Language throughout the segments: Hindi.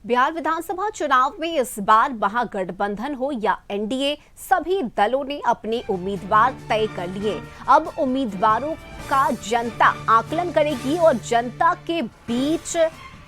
बिहार विधानसभा चुनाव में इस बार महागठबंधन हो या एनडीए, सभी दलों ने अपने उम्मीदवार तय कर लिए। अब उम्मीदवारों का जनता आकलन करेगी और जनता के बीच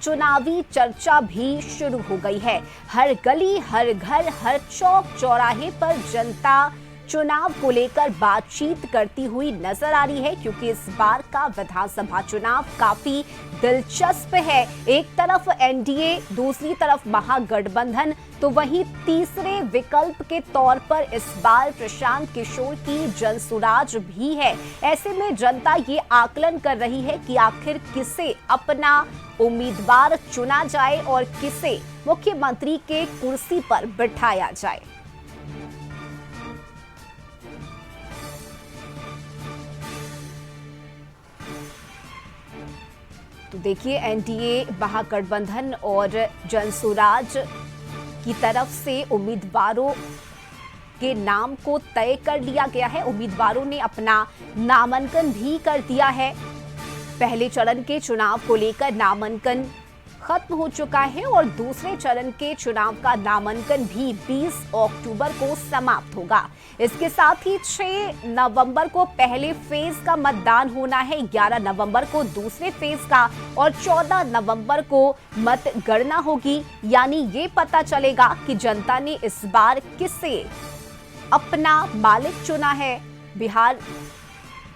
चुनावी चर्चा भी शुरू हो गई है। हर गली, हर घर, हर चौक चौराहे पर जनता चुनाव को लेकर बातचीत करती हुई नजर आ रही है, क्योंकि इस बार का विधानसभा चुनाव काफी दिलचस्प है। एक तरफ एनडीए, दूसरी तरफ महागठबंधन, तो वहीं तीसरे विकल्प के तौर पर इस बार प्रशांत किशोर की जनसुराज भी है। ऐसे में जनता ये आकलन कर रही है कि आखिर किसे अपना उम्मीदवार चुना जाए और किसे मुख्यमंत्री के कुर्सी पर बिठाया जाए। तो देखिए, एनडीए, महागठबंधन और जनसुराज की तरफ से उम्मीदवारों के नाम को तय कर लिया गया है। उम्मीदवारों ने अपना नामांकन भी कर दिया है। पहले चरण के चुनाव को लेकर नामांकन खत्म हो चुका है और दूसरे चरण के चुनाव का नामांकन भी 20 अक्टूबर को समाप्त होगा। इसके साथ ही 6 नवंबर को पहले फेज का मतदान होना है, 11 नवंबर को दूसरे फेज का और 14 नवंबर को मतगणना होगी। यानी ये पता चलेगा कि जनता ने इस बार किसे अपना मालिक चुना है। बिहार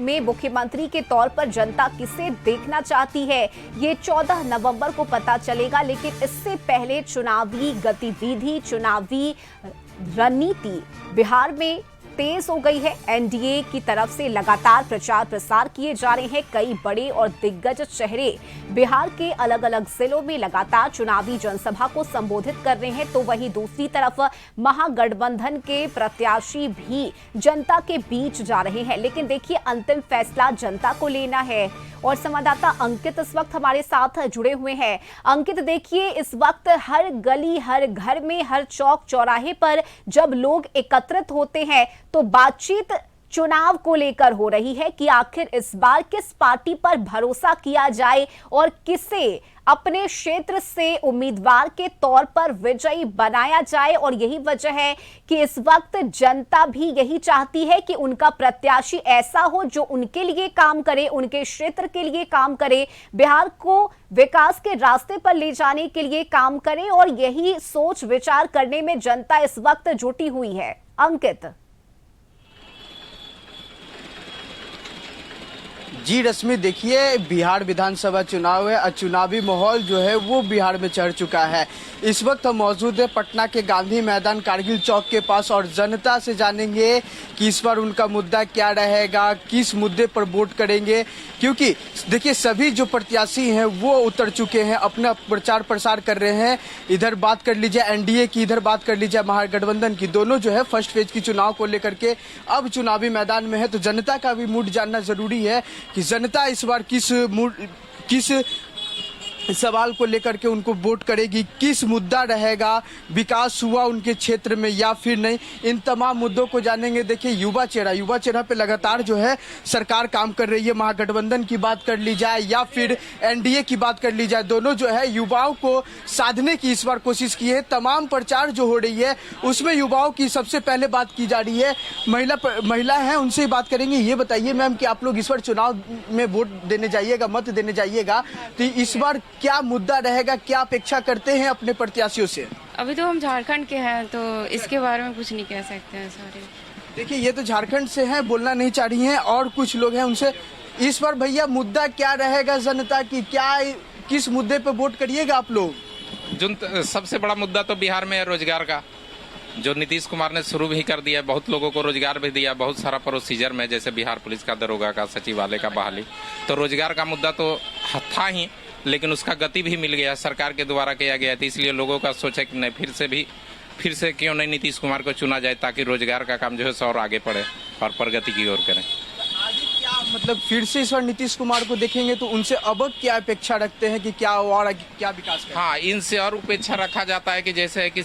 में मुख्यमंत्री के तौर पर जनता किसे देखना चाहती है, ये 14 नवंबर को पता चलेगा। लेकिन इससे पहले चुनावी गतिविधि, चुनावी रणनीति बिहार में तेज हो गई है। एनडीए की तरफ से लगातार प्रचार प्रसार किए जा रहे हैं। कई बड़े और दिग्गज चेहरे बिहार के अलग अलग जिलों में लगातार चुनावी जनसभा को संबोधित कर रहे हैं, तो वहीं दूसरी तरफ महागठबंधन के प्रत्याशी भी जनता के बीच जा रहे हैं। लेकिन देखिए, अंतिम फैसला जनता को लेना है और संवाददाता अंकित इस वक्त हमारे साथ जुड़े हुए हैं। अंकित, देखिए, इस वक्त हर गली, हर घर में, हर चौक चौराहे पर जब लोग एकत्रित होते हैं तो बातचीत चुनाव को लेकर हो रही है कि आखिर इस बार किस पार्टी पर भरोसा किया जाए और किसे अपने क्षेत्र से उम्मीदवार के तौर पर विजयी बनाया जाए। और यही वजह है कि इस वक्त जनता भी यही चाहती है कि उनका प्रत्याशी ऐसा हो जो उनके लिए काम करे, उनके क्षेत्र के लिए काम करे, बिहार को विकास के रास्ते पर ले जाने के लिए काम करे। और यही सोच विचार करने में जनता इस वक्त जुटी हुई है। अंकित। जी रश्मि, देखिए, बिहार विधानसभा चुनाव है और चुनावी माहौल जो है वो बिहार में चढ़ चुका है। इस वक्त हम मौजूद है पटना के गांधी मैदान कारगिल चौक के पास और जनता से जानेंगे कि इस बार उनका मुद्दा क्या रहेगा, किस मुद्दे पर वोट करेंगे। क्योंकि देखिए, सभी जो प्रत्याशी हैं वो उतर चुके हैं, अपना प्रचार प्रसार कर रहे हैं। इधर बात कर लीजिए एनडीए की, इधर बात कर लीजिए महागठबंधन की, दोनों जो है फर्स्ट फेज की चुनाव को लेकर के अब चुनावी मैदान में है। तो जनता का भी मूड जानना जरूरी है कि जनता इस बार किस सवाल को लेकर के उनको वोट करेगी, किस मुद्दा रहेगा, विकास हुआ उनके क्षेत्र में या फिर नहीं, इन तमाम मुद्दों को जानेंगे। देखिए, युवा चेहरा पे लगातार जो है सरकार काम कर रही है। महागठबंधन की बात कर ली जाए या फिर एनडीए की बात कर ली जाए, दोनों जो है युवाओं को साधने की इस बार कोशिश की है। तमाम प्रचार जो हो रही है उसमें युवाओं की सबसे पहले बात की जा रही है। महिला है, उनसे बात करेंगे। ये बताइए मैम कि आप लोग इस बार चुनाव में वोट देने जाइएगा, मत देने जाइएगा, तो इस बार क्या मुद्दा रहेगा, क्या अपेक्षा करते हैं अपने प्रत्याशियों से? अभी तो हम झारखंड के हैं तो इसके बारे में कुछ नहीं कह सकते हैं। सॉरी। देखिए, ये तो झारखंड से हैं, बोलना नहीं चाह रही हैं, और कुछ लोग हैं उनसे। इस बार भैया मुद्दा क्या रहेगा जनता की, क्या किस मुद्दे पे वोट करिएगा आप लोग? जो सबसे बड़ा मुद्दा तो बिहार में है रोजगार का, जो नीतीश कुमार ने शुरू भी कर दिया है। बहुत लोगों को रोजगार भी दिया, बहुत सारा प्रोसीजर में, जैसे बिहार पुलिस का, दरोगा का, सचिवालय का बहाली। तो रोजगार का मुद्दा तो था ही, लेकिन उसका गति भी मिल गया, सरकार के द्वारा किया गया था। इसलिए लोगों का सोचा कि नहीं, फिर से क्यों नहीं नीतीश कुमार को चुना जाए, ताकि रोजगार का काम जो है और आगे बढ़े और प्रगति की ओर करें। आगे क्या मतलब फिर से इस बार नीतीश कुमार को देखेंगे तो उनसे अब क्या अपेक्षा रखते हैं कि क्या और क्या विकास करें? हाँ, इनसे और अपेक्षा रखा जाता है कि जैसे है कि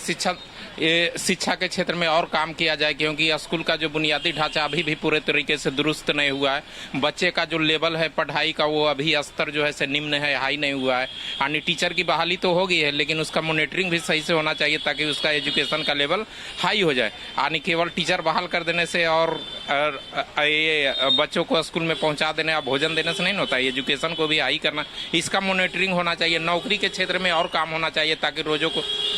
ये शिक्षा के क्षेत्र में और काम किया जाए, क्योंकि स्कूल का जो बुनियादी ढांचा अभी भी पूरे तरीके से दुरुस्त नहीं हुआ है। बच्चे का जो लेवल है पढ़ाई का वो अभी स्तर जो है से निम्न है, हाई नहीं हुआ है। यानी टीचर की बहाली तो हो गई है, लेकिन उसका मॉनिटरिंग भी सही से होना चाहिए ताकि उसका एजुकेशन का लेवल हाई हो जाए। यानी केवल टीचर बहाल कर देने से और ये बच्चों को स्कूल में पहुंचा देने या भोजन देने से नहीं होता है। एजुकेशन को भी हाई करना, इसका मॉनिटरिंग होना चाहिए। नौकरी के क्षेत्र में और काम होना चाहिए ताकि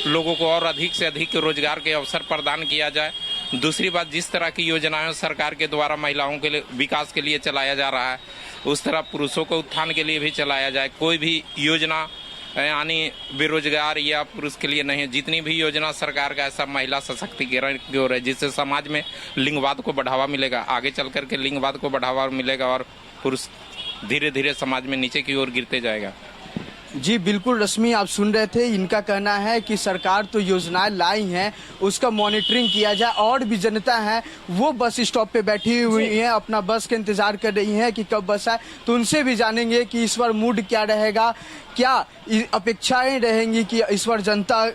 लोगों को और अधिक से अधिक रोजगार के अवसर प्रदान किया जाए। दूसरी बात, जिस तरह की योजनाएं सरकार के द्वारा महिलाओं के लिए विकास के लिए चलाया जा रहा है, उस तरह पुरुषों को उत्थान के लिए भी चलाया जाए। कोई भी योजना यानी बेरोजगार या पुरुष के लिए नहीं है। जितनी भी योजना सरकार का है सब महिला सशक्तिकरण की ओर है, जिससे समाज में लिंगवाद को बढ़ावा मिलेगा। आगे चल करके लिंगवाद को बढ़ावा मिलेगा और पुरुष धीरे धीरे समाज में नीचे की ओर गिरते जाएगा। जी बिल्कुल रश्मि, आप सुन रहे थे। इनका कहना है कि सरकार तो योजनाएं लाई हैं, उसका मॉनिटरिंग किया जाए। और भी जनता है वो बस स्टॉप पे बैठी हुई है, अपना बस का इंतजार कर रही है कि कब बस आए। तो उनसे भी जानेंगे कि इस बार मूड क्या रहेगा, क्या अपेक्षाएं रहेंगी कि इस बार जनता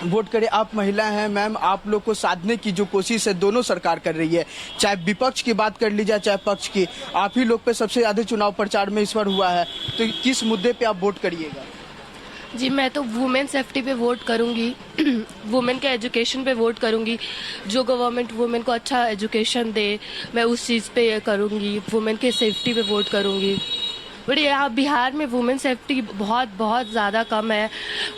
वोट करे। आप महिला हैं मैम, आप लोग को साधने की जो कोशिश है दोनों सरकार कर रही है, चाहे विपक्ष की बात कर ली जाए चाहे पक्ष की। आप ही लोग पे सबसे ज्यादा चुनाव प्रचार में इस बार हुआ है, तो किस मुद्दे पे आप वोट करिएगा? जी मैं तो वुमेन सेफ्टी पे वोट करूंगी, वुमेन के एजुकेशन पे वोट करूंगी। जो गवर्नमेंट वुमेन को अच्छा एजुकेशन दे मैं उस चीज़ पे करूंगी, वुमेन के सेफ्टी पे वोट करूंगी। बट यहाँ बिहार में वुमेन सेफ्टी बहुत ज़्यादा कम है।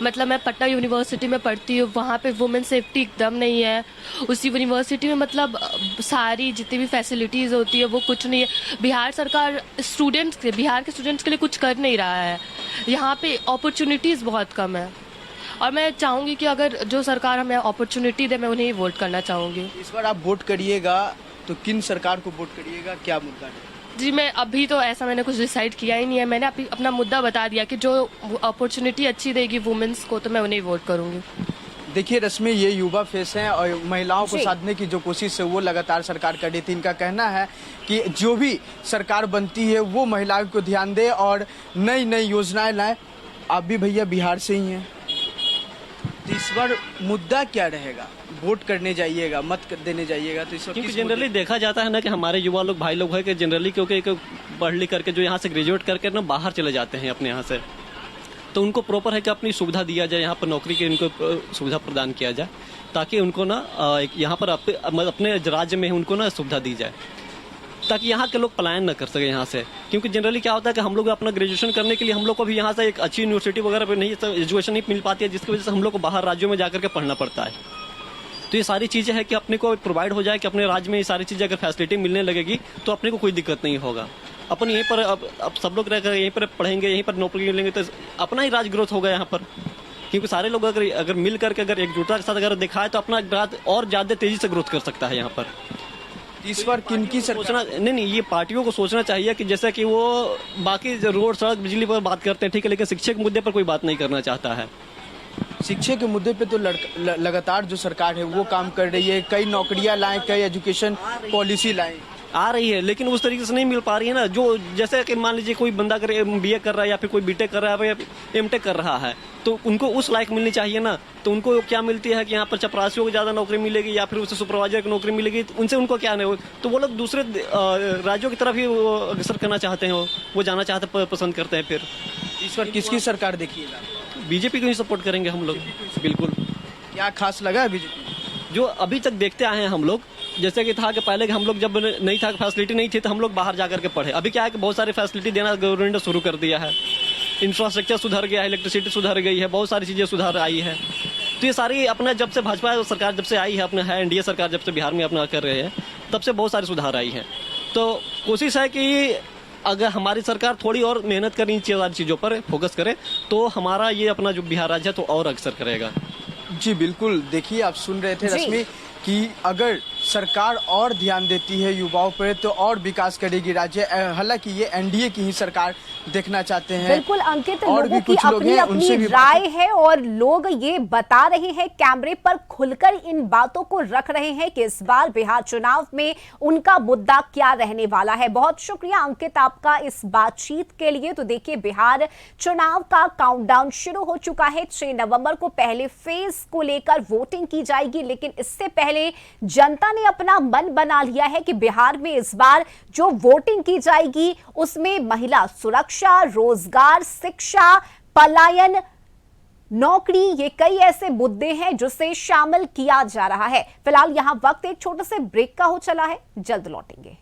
मतलब मैं पटना यूनिवर्सिटी में पढ़ती हूँ, वहाँ पे वुमेन सेफ्टी एकदम नहीं है। उसी यूनिवर्सिटी में मतलब सारी जितनी भी फैसिलिटीज़ होती है वो कुछ नहीं है। बिहार सरकार बिहार के स्टूडेंट्स के लिए कुछ कर नहीं रहा है। यहाँ पे अपॉर्चुनिटीज़ बहुत कम है और मैं चाहूँगी कि अगर जो सरकार हमें अपॉर्चुनिटी दे मैं उन्हें ही वोट करना चाहूँगी। इस बार आप वोट करिएगा तो किन सरकार को वोट करिएगा, क्या मुद्दा है? जी मैं अभी तो ऐसा मैंने कुछ डिसाइड किया ही नहीं है। मैंने अपना मुद्दा बता दिया कि जो अपॉर्चुनिटी अच्छी देगी वुमेन्स को तो मैं उन्हें वोट करूंगी। देखिए रश्मि, ये युवा फेस हैं और महिलाओं को साधने की जो कोशिश है वो लगातार सरकार कर रही थी। इनका कहना है कि जो भी सरकार बनती है वो महिलाओं को ध्यान दे और नई नई योजनाएं लाए। आप भी भैया बिहार से ही हैं, तो इस बार मुद्दा क्या रहेगा? वोट करने जाइएगा, मत देने जाइएगा, तो इस वक्त क्योंकि जनरली देखा जाता है ना कि हमारे युवा लोग भाई लोग है कि जनरली क्योंकि पढ़ लिख करके जो यहाँ से ग्रेजुएट करके ना बाहर चले जाते हैं अपने यहाँ से, तो उनको प्रॉपर है कि अपनी सुविधा दिया जाए, यहाँ पर नौकरी की उनको सुविधा प्रदान किया जाए ताकि उनको ना यहाँ पर अपने राज्य में उनको ना सुविधा दी जाए ताकि यहाँ के लोग पलायन न कर सके यहाँ से। क्योंकि जनरली क्या होता है कि हम लोग अपना ग्रेजुएशन करने के लिए हम लोग को भी यहाँ से एक अच्छी यूनिवर्सिटी वगैरह पर नहीं एजुकेशन नहीं मिल पाती है, जिसकी वजह से हम लोग को बाहर राज्यों में जाकर के पढ़ना पड़ता है। तो ये सारी चीज़ें हैं कि अपने को प्रोवाइड हो जाए कि अपने राज्य में ये सारी चीज़ें अगर फैसिलिटी मिलने लगेगी तो अपने को कोई दिक्कत नहीं होगा। अपन यहीं पर अब सब लोग रहकर यहीं पर पढ़ेंगे, यहीं पर नौकरी लेंगे तो अपना ही राज्य ग्रोथ होगा यहाँ पर। क्योंकि सारे लोग अगर मिल करके अगर एकजुटता के साथ अगर दिखाए तो अपना राज्य और ज़्यादा तेज़ी से ग्रोथ कर सकता है यहाँ पर। इस बार किनकी सोचना नहीं, ये पार्टियों को सोचना चाहिए कि जैसे कि वो बाकी रोड सड़क बिजली पर बात करते हैं ठीक है, लेकिन शिक्षा के मुद्दे पर कोई बात नहीं करना चाहता है। शिक्षा के मुद्दे पे तो लगातार जो सरकार है वो काम कर रही है, कई नौकरियां लाएं, कई एजुकेशन पॉलिसी लाएं, आ रही है, लेकिन उस तरीके से नहीं मिल पा रही है ना। जो जैसे कि मान लीजिए कोई बंदा अगर BA कर रहा है या फिर कोई BTech कर रहा है या MTech कर रहा है तो उनको उस लायक मिलनी चाहिए ना। तो उनको क्या मिलती है कि यहाँ पर चपरासियों को ज़्यादा नौकरी मिलेगी या फिर उससे सुपरवाइजर की नौकरी मिलेगी, तो उनसे उनको क्या नहीं। तो वो लोग दूसरे राज्यों की तरफ ही अग्रसर करना चाहते हैं, वो जाना चाहते पसंद करते हैं। फिर इस बार किसकी सरकार देखिएगा? बीजेपी को ही सपोर्ट करेंगे हम लोग, बिल्कुल। क्या खास लगा है बीजेपी? जो अभी तक देखते आए हैं हम लोग, जैसे कि था कि पहले कि हम लोग जब नहीं था, फैसिलिटी नहीं थी तो हम लोग बाहर जा करके पढ़े। अभी क्या है कि बहुत सारी फैसिलिटी देना गवर्नमेंट ने शुरू कर दिया है, इंफ्रास्ट्रक्चर सुधर गया है, इलेक्ट्रिसिटी सुधर गई है, बहुत सारी चीज़ें सुधार आई है। तो ये सारी अपना जब से भाजपा सरकार जब से आई है, अपना है NDA सरकार जब से बिहार में अपना कर रहे हैं, तब से बहुत सारी सुधार आई है। तो कोशिश है कि अगर हमारी सरकार थोड़ी और मेहनत करे, इन सारी चीज़ों पर फोकस करे तो हमारा ये अपना जो बिहार राज्य है तो और अग्रसर करेगा। जी बिल्कुल, देखिए आप सुन रहे थे रश्मि कि अगर सरकार और ध्यान देती है युवाओं पर तो और विकास करेगी राज्य। हालांकि ये एनडीए की ही सरकार देखना चाहते हैं। बिल्कुल अंकित, और भी लोगों की कुछ लोग अपनी हैं, अपनी उनसे भी राय है और लोग ये बता रहे हैं, कैमरे पर खुलकर इन बातों को रख रहे हैं कि इस बार बिहार चुनाव में उनका मुद्दा क्या रहने वाला है। बहुत शुक्रिया अंकित आपका इस बातचीत के लिए। तो देखिए, बिहार चुनाव का काउंटडाउन शुरू हो चुका है। 6 नवंबर को पहले फेज को लेकर वोटिंग की जाएगी, लेकिन इससे पहले जनता ने अपना मन बना लिया है कि बिहार में इस बार जो वोटिंग की जाएगी उसमें महिला सुरक्षा, रोजगार, शिक्षा, पलायन, नौकरी, ये कई ऐसे मुद्दे हैं जिसे शामिल किया जा रहा है। फिलहाल यहां वक्त एक छोटे से ब्रेक का हो चला है, जल्द लौटेंगे।